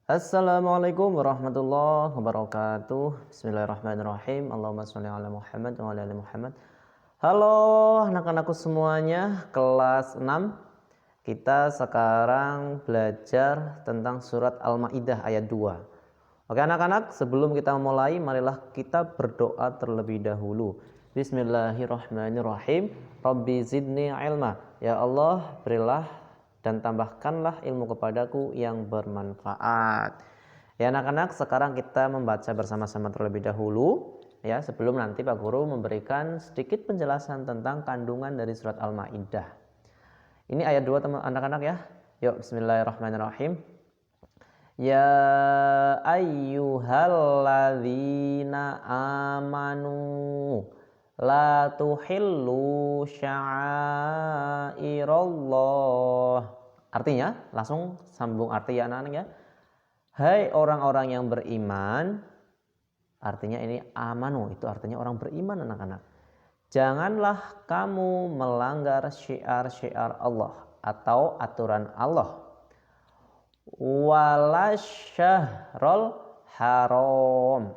Assalamualaikum warahmatullahi wabarakatuh. Bismillahirrahmanirrahim. Allahumma sholli ala Muhammad wa ala ali Muhammad. Halo anak-anakku semuanya, kelas 6. Kita sekarang belajar tentang surat Al-Maidah ayat 2. Oke anak-anak, sebelum kita mulai, marilah kita berdoa terlebih dahulu. Bismillahirrahmanirrahim. Rabbi zidni ilma. Ya Allah, berilah dan tambahkanlah ilmu kepadaku yang bermanfaat. Ya anak-anak, sekarang kita membaca bersama-sama terlebih dahulu ya, sebelum nanti Pak Guru memberikan sedikit penjelasan tentang kandungan dari surat Al-Maidah. Ini ayat 2 teman anak-anak ya. Yuk bismillahirrahmanirrahim. Ya ayyuhalladzina amanu la tuhillu sya'airallah. Artinya, langsung sambung arti ya anak-anak ya. Hai orang-orang yang beriman, artinya ini amanu, itu artinya orang beriman anak-anak. Janganlah kamu melanggar syiar-syiar Allah atau aturan Allah. Walasyahrul haram,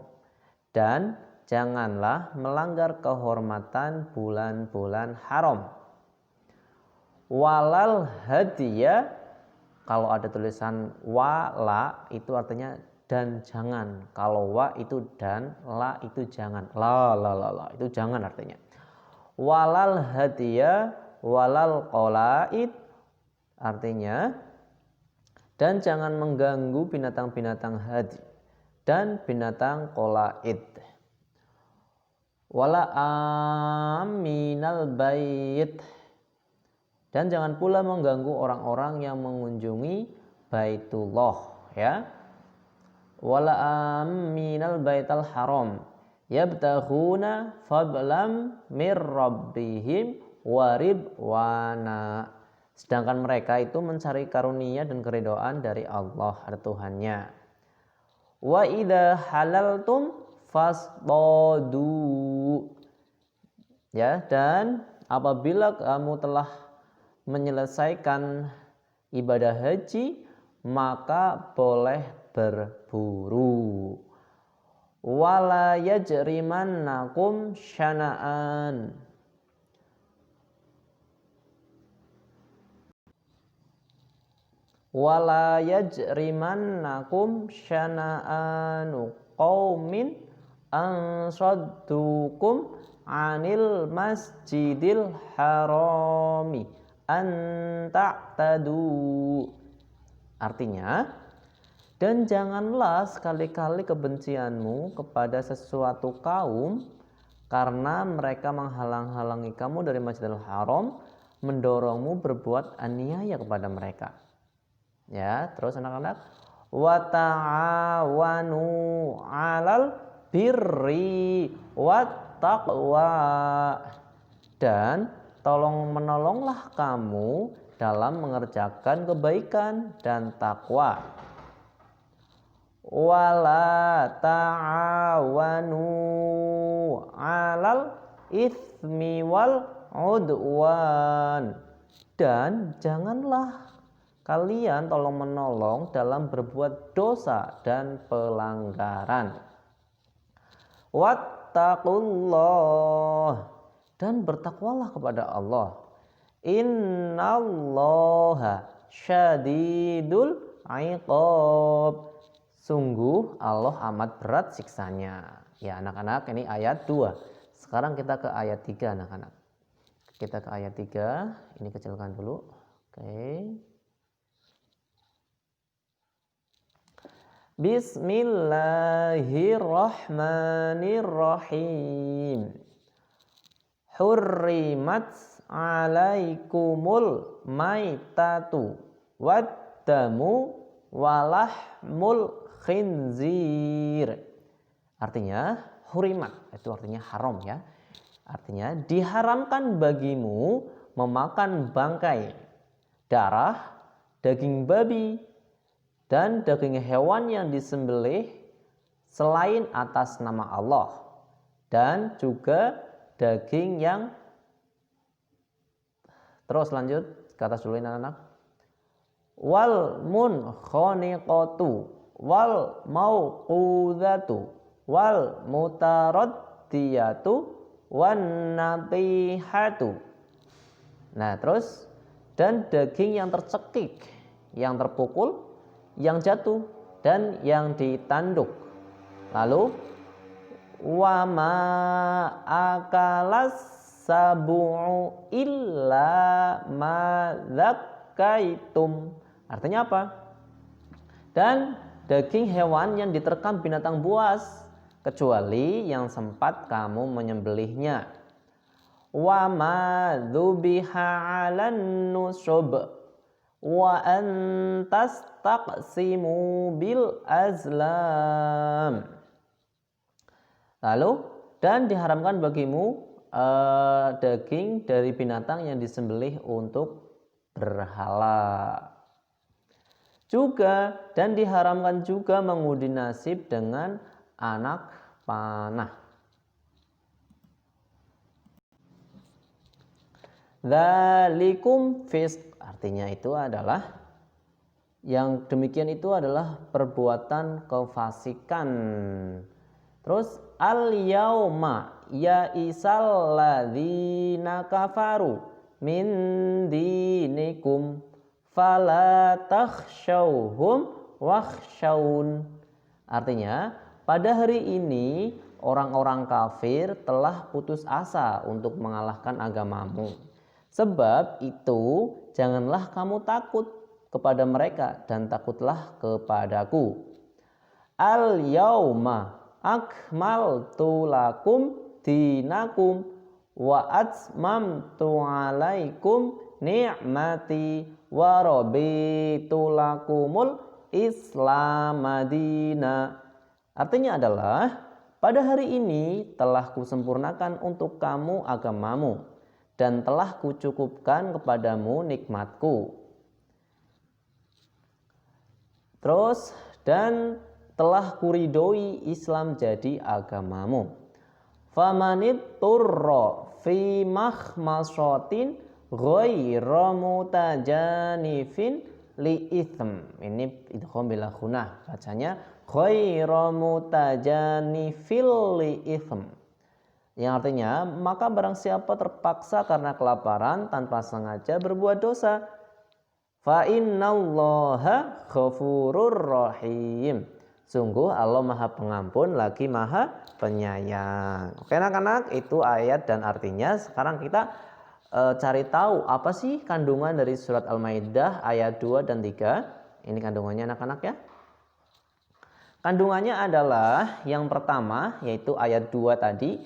dan janganlah melanggar kehormatan bulan-bulan haram. Walal hadiya, kalau ada tulisan wala itu artinya dan jangan. Kalau wa itu dan, la itu jangan. La itu jangan artinya. Walal hadiya walal qolaid, artinya dan jangan mengganggu binatang-binatang hadi dan binatang qolaid. Wala aminal bait, dan jangan pula mengganggu orang-orang yang mengunjungi Baitullah ya. Wala aminal baital haram yabtaghuna fadlam mir rabbihim waridwana, sedangkan mereka itu mencari karunia dan keridhaan dari Allah Tuhannya. Wa idza halaltum fasdadu, ya, dan apabila kamu telah menyelesaikan ibadah haji, maka boleh berburu. Wala yajrimannakum syana'an, wala yajrimannakum syana'anu qaumin an saddukum anil masjidil harami an ta'tadu. Artinya, dan janganlah sekali-kali kebencianmu kepada sesuatu kaum karena mereka menghalang-halangi kamu dari Masjidil Haram, mendorongmu berbuat aniaya kepada mereka. Ya, terus anak-anak, wa ta'awanu 'alal birri wat taqwa, dan tolong menolonglah kamu dalam mengerjakan kebaikan dan takwa. Wala ta'awanu 'alal itsmi wal 'udwan, dan janganlah kalian tolong menolong dalam berbuat dosa dan pelanggaran. Wattaqullah, dan bertakwalah kepada Allah. Innallaha syadidul iqab, sungguh Allah amat berat siksanya. Ya anak-anak, ini ayat 2. Sekarang kita ke ayat 3 anak-anak. Kita ke ayat 3. Ini kecilkan dulu. Oke. Bismillahirrahmanirrahim. Hurrimat alaikumul maitatu waddamu walahmul khinzir. Artinya hurimat, itu artinya haram ya. Artinya diharamkan bagimu memakan bangkai, darah, daging babi, dan daging hewan yang disembelih selain atas nama Allah, dan juga daging yang, terus lanjut ke atas dulu anak-anak, wal munkhaniqatu wal mauqudatu wal mutaraddiyatu wan natihatu. Nah, terus dan daging yang tercekik, yang terpukul, yang jatuh dan yang ditanduk. Lalu wa ma akalas sabu'u illa ma zakkaitum. Artinya apa? Dan daging hewan yang diterkam binatang buas kecuali yang sempat kamu menyembelihnya. Wa ma dzubiha 'alan nusub wa an tastaqsimu bil azlam. Lalu dan diharamkan bagimu daging dari binatang yang disembelih untuk berhala. Juga dan diharamkan juga mengundi nasib dengan anak panah. Dzalikum fisq, artinya itu adalah yang demikian itu adalah perbuatan kefasikan. Terus al yauma ya isal ladzina kafaru min dinikum fala takhshawhum wakhshawun. Artinya pada hari ini orang-orang kafir telah putus asa untuk mengalahkan agamamu. Sebab itu janganlah kamu takut kepada mereka dan takutlah kepadaku. Al yauma akmaltu lakum dinakum wa atmamtu alaikum ni'mati wa raditu lakumul Islam madina. Artinya adalah pada hari ini telah kusempurnakan untuk kamu agamamu dan telah kucukupkan kepadamu nikmatku. Terus dan telah kuridoi Islam jadi agamamu. Famanit turra fi makhmasatin ghairu mutajanifin li itsm. Ini idgham bila ghunah. Bacanya ghairu mutajanifil li itsm. Yang artinya maka barang siapa terpaksa karena kelaparan tanpa sengaja berbuat dosa, fa innallaha ghafurur rahim. Sungguh Allah Maha Pengampun lagi Maha Penyayang. Oke anak-anak, itu ayat dan artinya. Sekarang kita cari tahu apa sih kandungan dari surat Al-Maidah ayat 2 dan 3. Ini kandungannya anak-anak ya. Kandungannya adalah yang pertama yaitu ayat 2 tadi.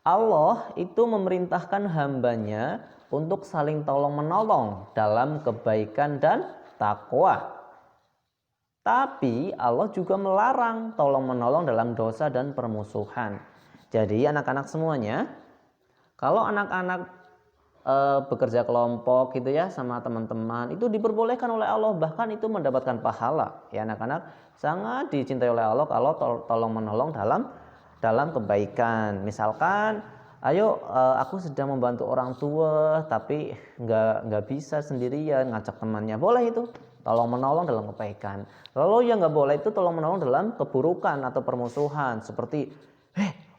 Allah itu memerintahkan hambanya untuk saling tolong-menolong dalam kebaikan dan takwa. Tapi Allah juga melarang tolong-menolong dalam dosa dan permusuhan. Jadi anak-anak semuanya, kalau anak-anak bekerja kelompok gitu ya sama teman-teman, itu diperbolehkan oleh Allah, bahkan itu mendapatkan pahala. Ya anak-anak, sangat dicintai oleh Allah kalau tolong-menolong dalam kebaikan. Misalkan, ayo aku sedang membantu orang tua tapi nggak bisa sendirian, ngajak temannya, boleh itu tolong menolong dalam kebaikan. Lalu yang nggak boleh itu tolong menolong dalam keburukan atau permusuhan, seperti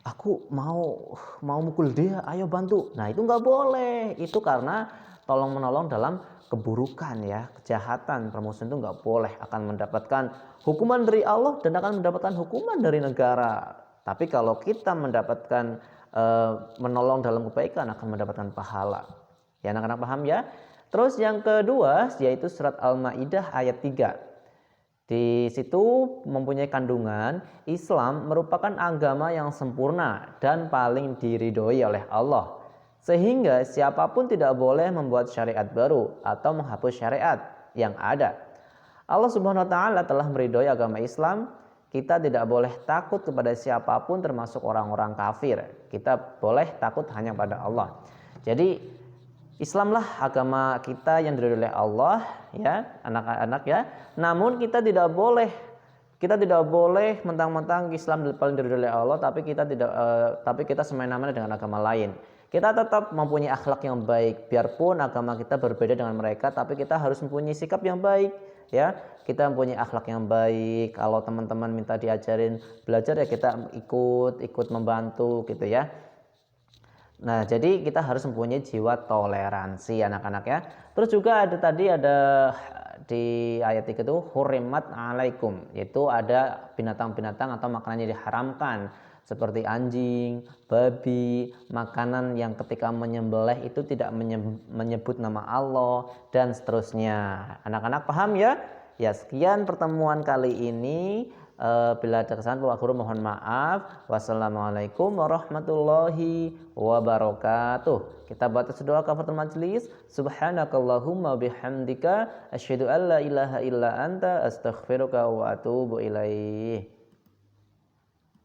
aku mau mukul dia, ayo bantu. Nah itu nggak boleh, itu karena tolong menolong dalam keburukan ya, kejahatan, permusuhan itu nggak boleh, akan mendapatkan hukuman dari Allah dan akan mendapatkan hukuman dari negara. Tapi kalau kita mendapatkan menolong dalam kebaikan akan mendapatkan pahala. Ya anak-anak paham ya? Terus yang kedua yaitu surat Al-Maidah ayat 3. Di situ mempunyai kandungan Islam merupakan agama yang sempurna dan paling diridhoi oleh Allah. Sehingga siapapun tidak boleh membuat syariat baru atau menghapus syariat yang ada. Allah Subhanahu wa taala telah meridhoi agama Islam. Kita tidak boleh takut kepada siapapun termasuk orang-orang kafir. Kita boleh takut hanya pada Allah. Jadi Islamlah agama kita yang diridhoi oleh Allah ya, anak-anak ya. Namun kita tidak boleh mentang-mentang Islam paling diridhoi oleh Allah tapi kita semena-mena dengan agama lain. Kita tetap mempunyai akhlak yang baik biarpun agama kita berbeda dengan mereka, tapi kita harus mempunyai sikap yang baik ya. Kita mempunyai akhlak yang baik. Kalau teman-teman minta diajarin belajar ya kita ikut membantu gitu ya. Nah, jadi kita harus mempunyai jiwa toleransi anak-anak ya. Terus juga ada di ayat 3 itu hurimat alaikum, yaitu ada binatang-binatang atau makanan yang diharamkan seperti anjing, babi, makanan yang ketika menyembelih itu tidak menyebut nama Allah dan seterusnya. Anak-anak paham ya? Ya, sekian pertemuan kali ini. Bila ada kesalahan mohon maaf. Wassalamualaikum warahmatullahi wabarakatuh. Kita batas doa kafaratul majlis. Subhanakallahumma bihamdika asyhadu an la ilaha illa anta astaghfiruka wa atubu ilaih.